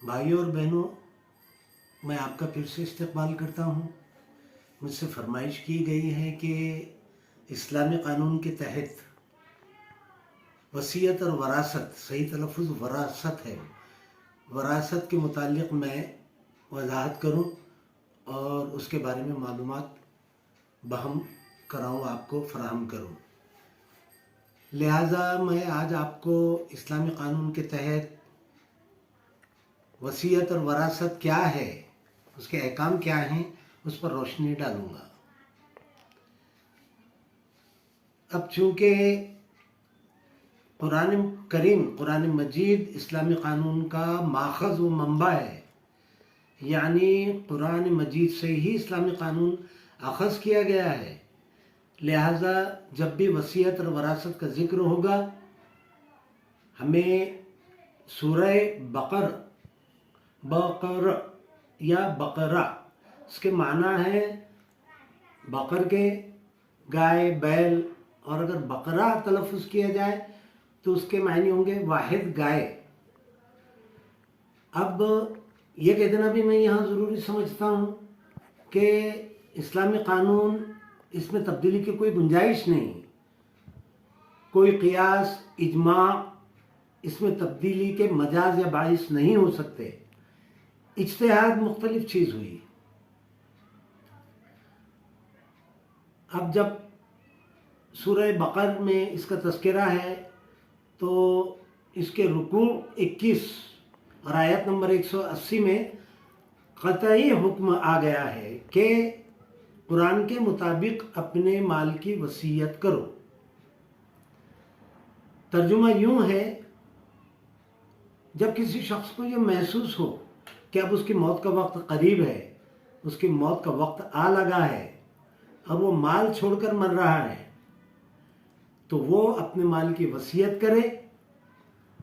بھائیوں اور بہنوں، میں آپ کا پھر سے استقبال کرتا ہوں۔ مجھ سے فرمائش کی گئی ہے کہ اسلامی قانون کے تحت وصیت اور وراثت، صحیح تلفظ وراثت ہے، وراثت کے متعلق میں وضاحت کروں اور اس کے بارے میں معلومات بہم کراؤں، آپ کو فراہم کروں۔ لہٰذا میں آج آپ کو اسلامی قانون کے تحت وصیت اور وراثت کیا ہے، اس کے احکام کیا ہیں، اس پر روشنی ڈالوں گا۔ اب چونکہ قرآن کریم، قرآن مجید اسلامی قانون کا ماخذ و منبع ہے، یعنی قرآن مجید سے ہی اسلامی قانون اخذ کیا گیا ہے، لہٰذا جب بھی وصیت اور وراثت کا ذکر ہوگا ہمیں سورہ بقر یا بقرہ، اس کے معنی ہے بقر کے گائے بیل، اور اگر بقرہ تلفظ کیا جائے تو اس کے معنی ہوں گے واحد گائے۔ اب یہ کہہ دینا بھی میں یہاں ضروری سمجھتا ہوں کہ اسلامی قانون، اس میں تبدیلی کی کوئی گنجائش نہیں، کوئی قیاس اجماع اس میں تبدیلی کے مجاز یا باعث نہیں ہو سکتے، اجتہاد مختلف چیز ہوئی۔ اب جب سورہ بقر میں اس کا تذکرہ ہے تو اس کے رکوع 21 اور آیت نمبر 180 میں قطعی حکم آ گیا ہے کہ قرآن کے مطابق اپنے مال کی وصیت کرو۔ ترجمہ یوں ہے، جب کسی شخص کو یہ محسوس ہو کہ اب اس کی موت کا وقت قریب ہے، اس کی موت کا وقت آ لگا ہے، اب وہ مال چھوڑ کر مر رہا ہے، تو وہ اپنے مال کی وصیت کرے،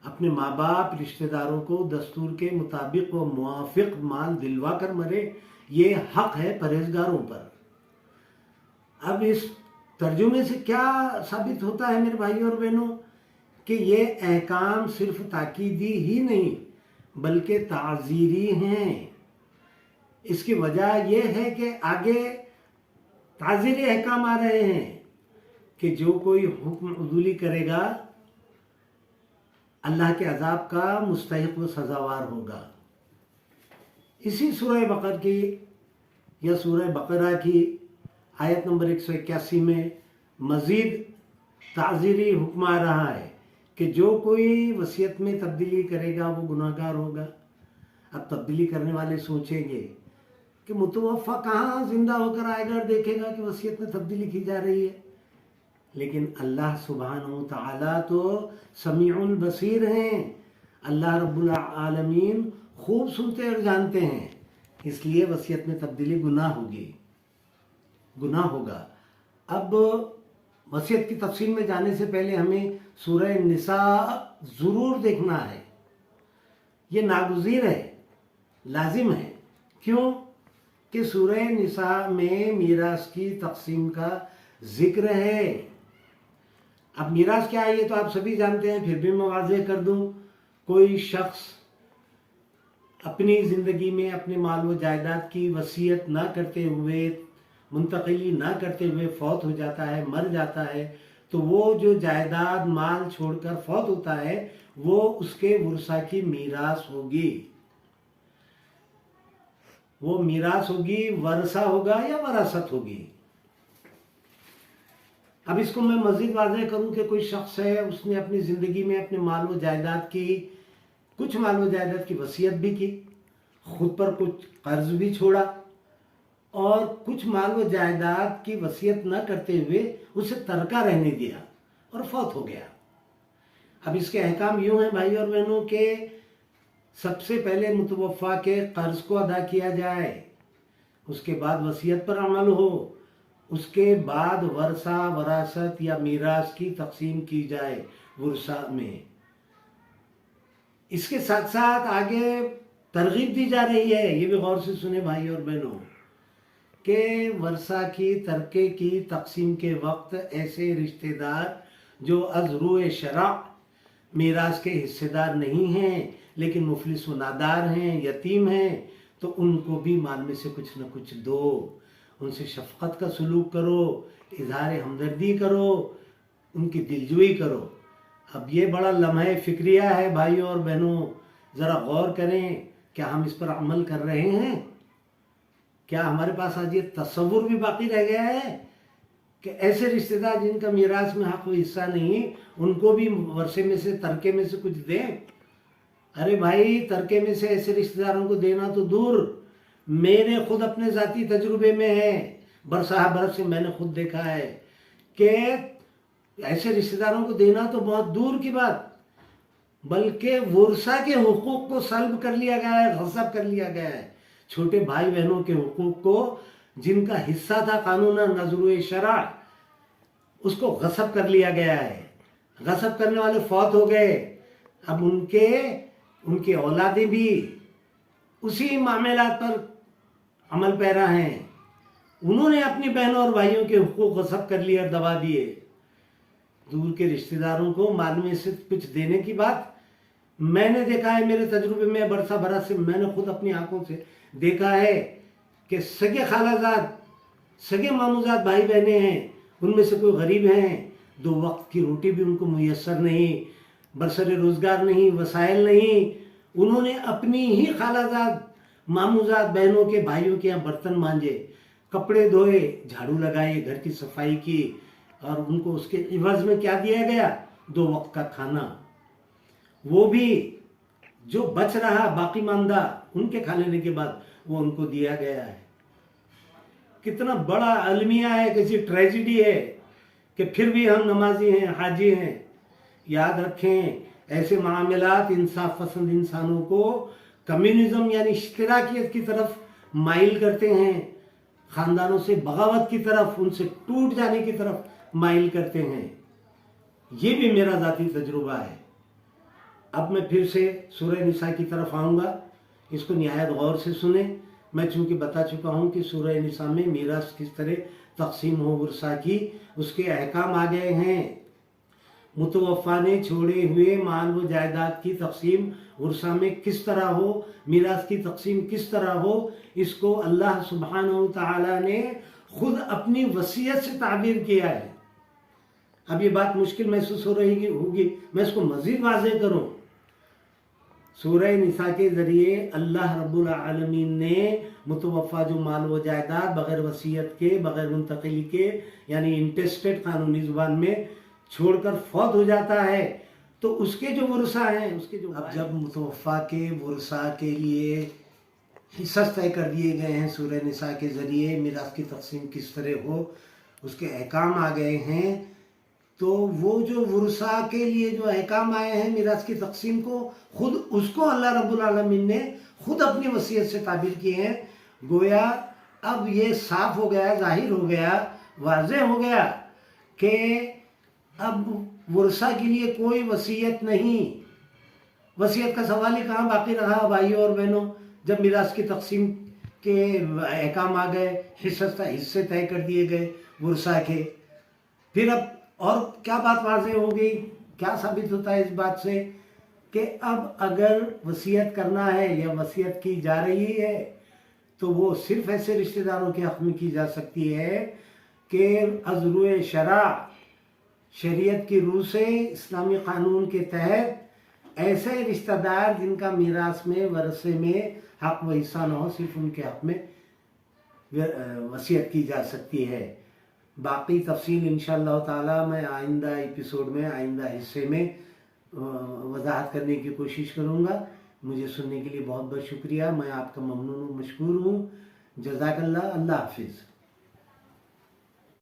اپنے ماں باپ رشتہ داروں کو دستور کے مطابق و موافق مال دلوا کر مرے۔ یہ حق ہے پرہیزگاروں پر۔ اب اس ترجمے سے کیا ثابت ہوتا ہے میرے بھائی اور بہنوں، کہ یہ احکام صرف تاکیدی ہی نہیں بلکہ تعزیری ہیں۔ اس کی وجہ یہ ہے کہ آگے تعزیری احکام آ رہے ہیں کہ جو کوئی حکم عدولی کرے گا اللہ کے عذاب کا مستحق و سزاوار ہوگا۔ اسی سورہ بقر کی یا سورہ بقرہ کی آیت نمبر 181 میں مزید تعزیری حکم آ رہا ہے کہ جو کوئی وصیت میں تبدیلی کرے گا وہ گناہگار ہوگا۔ اب تبدیلی کرنے والے سوچیں گے کہ متوفی کہاں زندہ ہو کر آئے گا اور دیکھے گا کہ وصیت میں تبدیلی کی جا رہی ہے، لیکن اللہ سبحانہ و تعالیٰ تو سمیع بصیر ہیں، اللہ رب العالمین خوب سنتے اور جانتے ہیں، اس لیے وصیت میں تبدیلی گناہ ہوگا۔ اب وصیت کی تفصیل میں جانے سے پہلے ہمیں سورہ نساء ضرور دیکھنا ہے، یہ ناگزیر ہے، لازم ہے۔ کیوں کہ سورہ نساء میں میراث کی تقسیم کا ذکر ہے۔ اب میراث کیا ہے یہ تو آپ سبھی جانتے ہیں، پھر بھی میں واضح کر دوں۔ کوئی شخص اپنی زندگی میں اپنے مال و جائیداد کی وصیت نہ کرتے ہوئے، منتقلی نہ کرتے ہوئے فوت ہو جاتا ہے، مر جاتا ہے، تو وہ جو جائیداد مال چھوڑ کر فوت ہوتا ہے وہ اس کے ورثاء کی میراث ہوگی۔ وہ میراث ہوگی، ورثہ ہوگا یا وراثت ہوگی۔ اب اس کو میں مزید واضح کروں کہ کوئی شخص ہے، اس نے اپنی زندگی میں اپنے مال و جائیداد کی، کچھ مال و جائیداد کی وصیت بھی کی، خود پر کچھ قرض بھی چھوڑا، اور کچھ مال و جائیداد کی وصیت نہ کرتے ہوئے اسے ترکہ رہنے دیا اور فوت ہو گیا۔ اب اس کے احکام یوں ہیں بھائی اور بہنوں کہ سب سے پہلے متوفی کے قرض کو ادا کیا جائے، اس کے بعد وصیت پر عمل ہو، اس کے بعد ورثہ، وراثت یا میراث کی تقسیم کی جائے ورثاء میں۔ اس کے ساتھ ساتھ آگے ترغیب دی جا رہی ہے، یہ بھی غور سے سنیں بھائی اور بہنوں، کہ ورثہ کی ترکے کی تقسیم کے وقت ایسے رشتہ دار جو از روئے شرع میراث کے حصے دار نہیں ہیں لیکن مفلس و نادار ہیں، یتیم ہیں، تو ان کو بھی مال میں سے کچھ نہ کچھ دو، ان سے شفقت کا سلوک کرو، اظہار ہمدردی کرو، ان کی دلجوئی کرو۔ اب یہ بڑا لمحہ فکریہ ہے بھائیوں اور بہنوں، ذرا غور کریں، کیا ہم اس پر عمل کر رہے ہیں؟ کیا ہمارے پاس آج یہ تصور بھی باقی رہ گیا ہے کہ ایسے رشتہ دار جن کا میراث میں حق و حصہ نہیں، ان کو بھی ورثے میں سے، ترکے میں سے کچھ دیں؟ ارے بھائی، ترکے میں سے ایسے رشتہ داروں کو دینا تو دور، میرے خود اپنے ذاتی تجربے میں ہے، برسہ برس سے میں نے خود دیکھا ہے کہ ایسے رشتہ داروں کو دینا تو بہت دور کی بات، بلکہ ورثہ کے حقوق کو سلب کر لیا گیا ہے، غصب کر لیا گیا ہے۔ چھوٹے بھائی بہنوں کے حقوق کو، جن کا حصہ تھا قانون نظر شرع، اس کو غصب کر لیا گیا ہے۔ غصب کرنے والے فوت ہو گئے، اب ان کی اولادیں بھی اسی معاملات پر عمل پیرا ہیں، انہوں نے اپنی بہنوں اور بھائیوں کے حقوق غصب کر لیے اور دبا دیے۔ دور کے رشتہ داروں کو مال میں سے کچھ دینے کی بات میں نے دیکھا ہے، میرے تجربے میں برسہ برس سے میں نے خود اپنی آنکھوں سے دیکھا ہے کہ سگے خالہ زاد، سگے ماموزاد بھائی بہنیں ہیں، ان میں سے کوئی غریب ہیں، 2 وقت کی روٹی بھی ان کو میسر نہیں، برسر روزگار نہیں، وسائل نہیں، انہوں نے اپنی ہی خالہ زاد، ماموزاد بہنوں کے بھائیوں کے یہاں برتن مانجے، کپڑے دھوئے، جھاڑو لگائے، گھر کی صفائی کی، اور ان کو اس کے عوض میں کیا دیا گیا؟ 2 وقت کا کھانا، وہ بھی جو بچ رہا باقی ماندہ ان کے کھا لینے کے بعد وہ ان کو دیا گیا ہے۔ کتنا بڑا المیہ ہے، کسی ٹریجڈی ہے کہ پھر بھی ہم نمازی ہیں، حاجی ہیں۔ یاد رکھیں، ایسے معاملات انصاف پسند انسانوں کو کمیونزم یعنی اشتراکیت کی طرف مائل کرتے ہیں، خاندانوں سے بغاوت کی طرف، ان سے ٹوٹ جانے کی طرف مائل کرتے ہیں۔ یہ بھی میرا ذاتی تجربہ ہے۔ اب میں پھر سے سورہ نساء کی طرف آؤں گا، اس کو نہایت غور سے سنیں۔ میں چونکہ بتا چکا ہوں کہ سورہ نساء میں میراث کس طرح تقسیم ہو ورثہ کی، اس کے احکام آ گئے ہیں۔ متوفا نے چھوڑے ہوئے مال و جائیداد کی تقسیم ورثہ میں کس طرح ہو، میراث کی تقسیم کس طرح ہو، اس کو اللہ سبحانہ و تعالی نے خود اپنی وصیت سے تعبیر کیا ہے۔ اب یہ بات مشکل محسوس ہو رہی ہوگی، میں اس کو مزید واضح کروں۔ سورہ نساء کے ذریعے اللہ رب العالمین نے متوفا جو مال و جائیداد بغیر وصیت کے، بغیر منتقلی کے، یعنی انٹیسٹیڈ قانونی زبان میں چھوڑ کر فوت ہو جاتا ہے، تو اس کے جو ورثہ ہیں، اب جب متوفا کے ورثہ کے لیے حصص طے کر دیے گئے ہیں سورہ نساء کے ذریعے، میراث کی تقسیم کس طرح ہو، اس کے احکام آ گئے ہیں، تو وہ جو ورثہ کے لیے جو احکام آئے ہیں میراث کی تقسیم کو، خود اس کو اللہ رب العالمین نے خود اپنی وصیت سے تعبیر کیے ہیں۔ گویا اب یہ صاف ہو گیا، ظاہر ہو گیا، واضح ہو گیا کہ اب ورثہ کے لیے کوئی وصیت نہیں۔ وصیت کا سوال ہی کہاں باقی رہا بھائیوں اور بہنوں، جب میراث کی تقسیم کے احکام آ گئے، حصے طے کر دیے گئے ورثہ کے، پھر اب اور کیا بات واضح ہو گئی؟ کیا ثابت ہوتا ہے اس بات سے کہ اب اگر وصیت کرنا ہے یا وصیت کی جا رہی ہے تو وہ صرف ایسے رشتہ داروں کے حق میں کی جا سکتی ہے کہ از روئے شرع، شریعت کی روح سے، اسلامی قانون کے تحت ایسے رشتہ دار جن کا میراث میں، ورثے میں حق و حصہ نہ ہو، صرف ان کے حق میں وصیت کی جا سکتی ہے۔ باقی تفصیل انشاءاللہ تعالی میں آئندہ ایپیسوڈ میں، آئندہ حصے میں وضاحت کرنے کی کوشش کروں گا۔ مجھے سننے کے لیے بہت بہت شکریہ، میں آپ کا ممنون و مشکور ہوں۔ جزاک اللہ، اللہ حافظ۔